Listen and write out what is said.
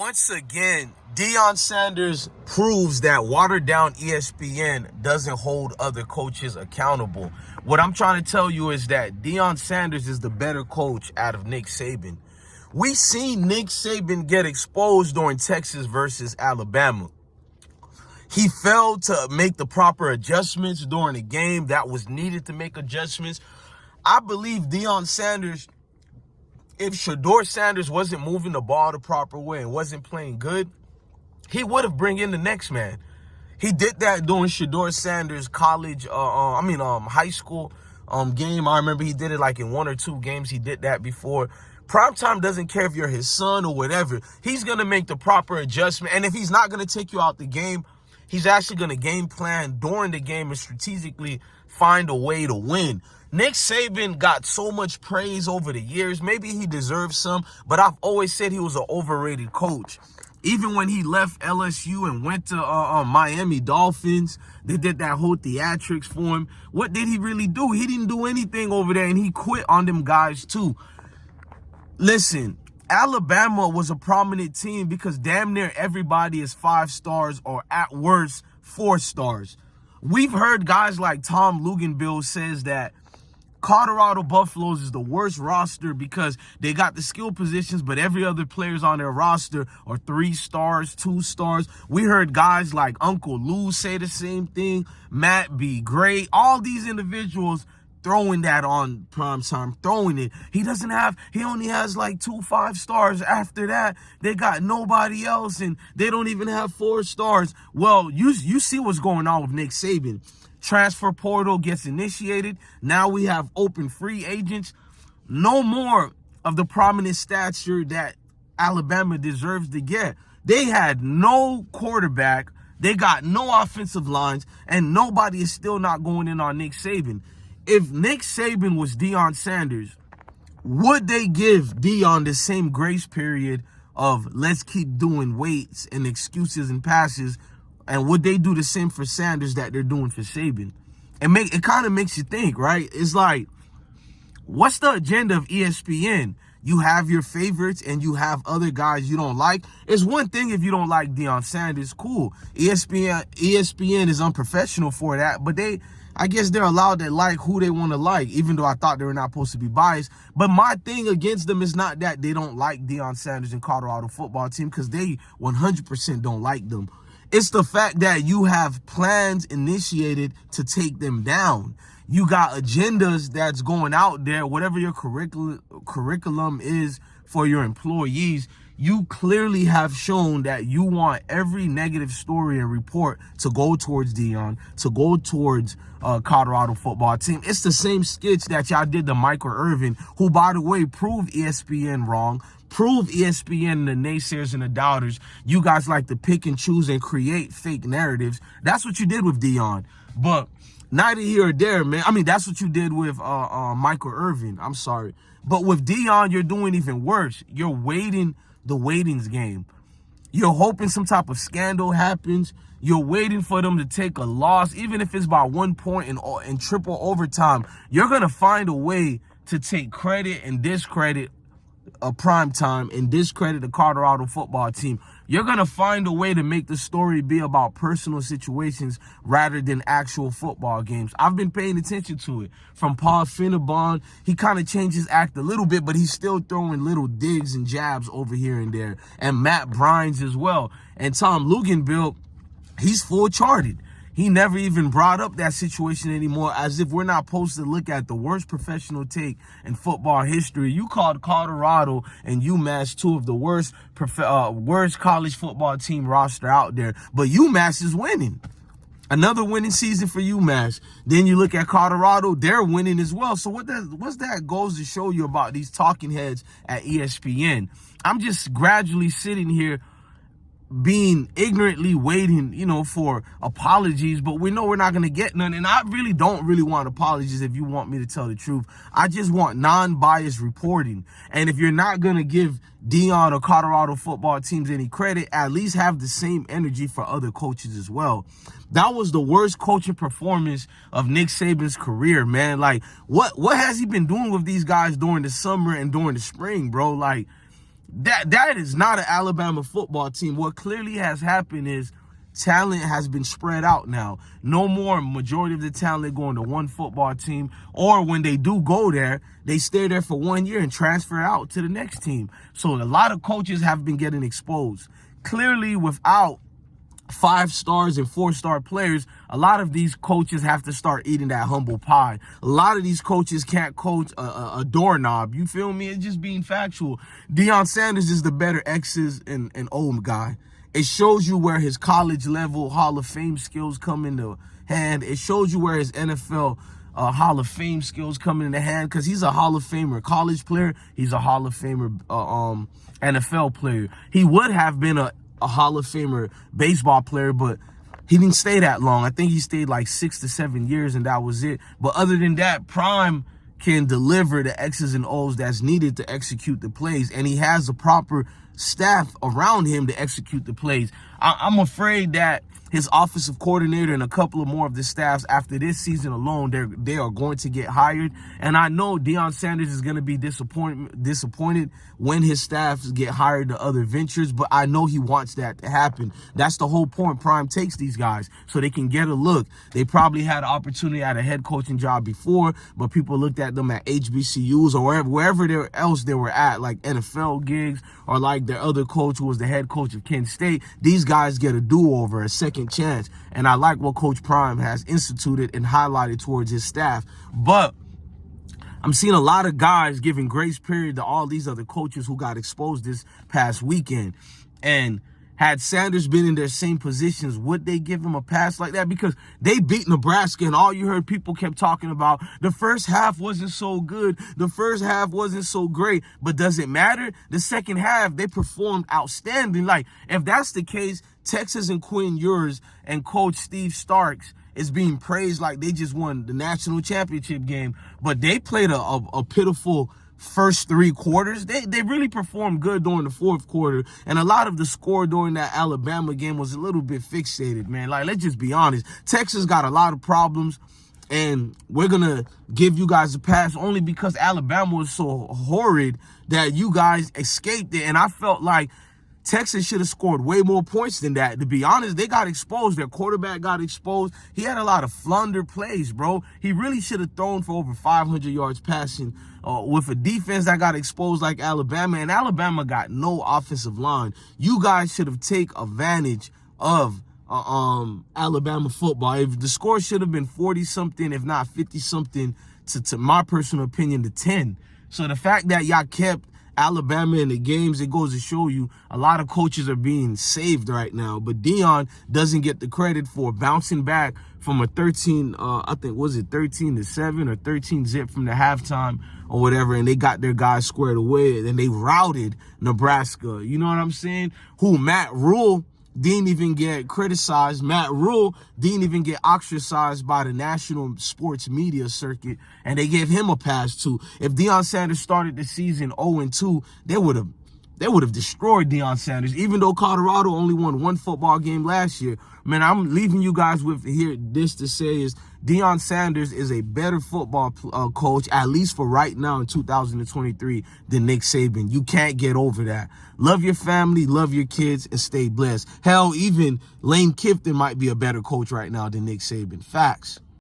Once again, Deion Sanders proves that watered-down ESPN doesn't hold other coaches accountable. What I'm trying to tell you is that Deion Sanders is the better coach out of Nick Saban. We seen Nick Saban get exposed during Texas versus Alabama. He failed to make the proper adjustments during the game that was needed to make adjustments. I believe Deion Sanders, if Shedeur Sanders wasn't moving the ball the proper way and wasn't playing good, he would have bring in the next man. He did that during Shedeur Sanders' high school game. I remember he did it like in 1 or 2 games. He did that before. Primetime doesn't care if you're his son or whatever. He's going to make the proper adjustment. And if he's not going to take you out the game, he's actually going to game plan during the game and strategically find a way to win. Nick Saban got so much praise over the years. Maybe he deserves some, but I've always said he was an overrated coach. Even when he left LSU and went to Miami Dolphins, they did that whole theatrics for him. What did he really do? He didn't do anything over there, and he quit on them guys too. Listen, Alabama was a prominent team because damn near everybody is 5 stars or at worst 4 stars. We've heard guys like Tom Luginbill says that Colorado Buffaloes is the worst roster because they got the skill positions, but every other players on their roster are 3 stars, 2 stars. We heard guys like Uncle Lou say the same thing, Matt B. Gray, all these individuals throwing that on primetime, throwing it. He only has like 2 5 stars. After that, they got nobody else, and they don't even have 4 stars. Well, you see what's going on with Nick Saban. Transfer portal gets initiated. Now we have open free agents. No more of the prominent stature that Alabama deserves to get. They had no quarterback. They got no offensive lines, and nobody is still not going in on Nick Saban. If Nick Saban was Deion Sanders, would they give Deion the same grace period of let's keep doing weights and excuses and passes? And would they do the same for Sanders that they're doing for Saban? It kind of makes you think, right? It's like, what's the agenda of ESPN? You have your favorites and you have other guys you don't like. It's one thing if you don't like Deion Sanders, cool. ESPN is unprofessional for that, but I guess they're allowed to like who they want to like, even though I thought they were not supposed to be biased. But my thing against them is not that they don't like Deion Sanders and Colorado football team, because they 100% don't like them. It's the fact that you have plans initiated to take them down. You got agendas that's going out there, whatever your curriculum is for your employees. You clearly have shown that you want every negative story and report to go towards Deion, to go towards Colorado football team. It's the same sketch that y'all did to Michael Irvin, who, by the way, proved ESPN wrong, proved ESPN and the naysayers and the doubters. You guys like to pick and choose and create fake narratives. That's what you did with Deion. But neither here or there, man. I mean, that's what you did with Michael Irvin. I'm sorry. But with Deion, you're doing even worse. You're waiting the waitings game. You're hoping some type of scandal happens. You're waiting for them to take a loss, even if it's by 1 point in triple overtime. You're going to find a way to take credit and discredit a prime time and discredit the Colorado football team. You're going to find a way to make the story be about personal situations rather than actual football games. I've been paying attention to it. From Paul Finnebon, he kind of changed his act a little bit, but he's still throwing little digs and jabs over here and there. And Matt Brines as well. And Tom Luginbill, he's full charted. He never even brought up that situation anymore, as if we're not supposed to look at the worst professional take in football history. You called Colorado and UMass 2 of the worst college football team roster out there, but UMass is winning. Another winning season for UMass. Then you look at Colorado, they're winning as well. So what's that goes to show you about these talking heads at ESPN? I'm just gradually sitting here being ignorantly waiting, for apologies, but we know we're not going to get none. And I really don't want apologies if you want me to tell the truth. I just want non-biased reporting. And if you're not going to give Deion or Colorado football teams any credit, at least have the same energy for other coaches as well. That was the worst coaching performance of Nick Saban's career, man. Like, what has he been doing with these guys during the summer and during the spring, bro? Like, That is not an Alabama football team. What clearly has happened is talent has been spread out now. No more majority of the talent going to one football team, or when they do go there, they stay there for 1 year and transfer out to the next team. So a lot of coaches have been getting exposed. Clearly, without 5-stars and 4-star players, a lot of these coaches have to start eating that humble pie. A lot of these coaches can't coach a doorknob. You feel me? It's just being factual. Deion Sanders is the better X's and O's guy. It shows you where his college level Hall of Fame skills come into hand. It shows you where his NFL Hall of Fame skills come into hand, because he's a Hall of Famer college player. He's a Hall of Famer NFL player. He would have been a Hall of Famer baseball player, but he didn't stay that long. I think he stayed like 6 to 7 years, and that was it. But other than that, Prime can deliver the X's and O's that's needed to execute the plays, and he has the proper staff around him to execute the plays. I'm afraid that his offensive coordinator and a couple of more of the staffs after this season alone, they are going to get hired. And I know Deion Sanders is going to be disappointed when his staffs get hired to other ventures, but I know he wants that to happen. That's the whole point Prime takes these guys, so they can get a look. They probably had an opportunity at a head coaching job before, but people looked at them at HBCUs or wherever else they were at, like NFL gigs, or like their other coach who was the head coach of Kent State. These guys get a do-over, a second chance. And I like what Coach Prime has instituted and highlighted towards his staff. But I'm seeing a lot of guys giving grace period to all these other coaches who got exposed this past weekend. And had Sanders been in their same positions, would they give him a pass like that? Because they beat Nebraska, and all you heard people kept talking about, the first half wasn't so good, the first half wasn't so great. But does it matter? The second half, they performed outstanding. Like, if that's the case, Texas and Quinn Ewers and Coach Steve Starks is being praised like they just won the national championship game, but they played a pitiful first 3 quarters. They really performed good during the fourth quarter, and a lot of the score during that Alabama game was a little bit fixated, man. Like, let's just be honest. Texas got a lot of problems, and we're gonna give you guys a pass only because Alabama was so horrid that you guys escaped it. And I felt like Texas should have scored way more points than that. To be honest, they got exposed. Their quarterback got exposed. He had a lot of flounder plays, bro. He really should have thrown for over 500 yards passing with a defense that got exposed like Alabama. And Alabama got no offensive line. You guys should have taken advantage of Alabama football. If the score should have been 40-something, if not 50-something, to my personal opinion, to 10. So the fact that y'all kept Alabama in the games, it goes to show you a lot of coaches are being saved right now. But Deion doesn't get the credit for bouncing back from a 13, I think, was it 13-7 or 13-zip from the halftime or whatever, and they got their guys squared away, and they routed Nebraska. You know what I'm saying? Matt Rule didn't even get criticized. Matt Rule didn't even get ostracized by the national sports media circuit, and they gave him a pass too. If Deion Sanders started the season 0-2, they would have destroyed Deion Sanders, even though Colorado only won 1 football game last year. Man, I'm leaving you guys with this to say is Deion Sanders is a better football coach, at least for right now in 2023, than Nick Saban. You can't get over that. Love your family, love your kids, and stay blessed. Hell, even Lane Kiffin might be a better coach right now than Nick Saban. Facts.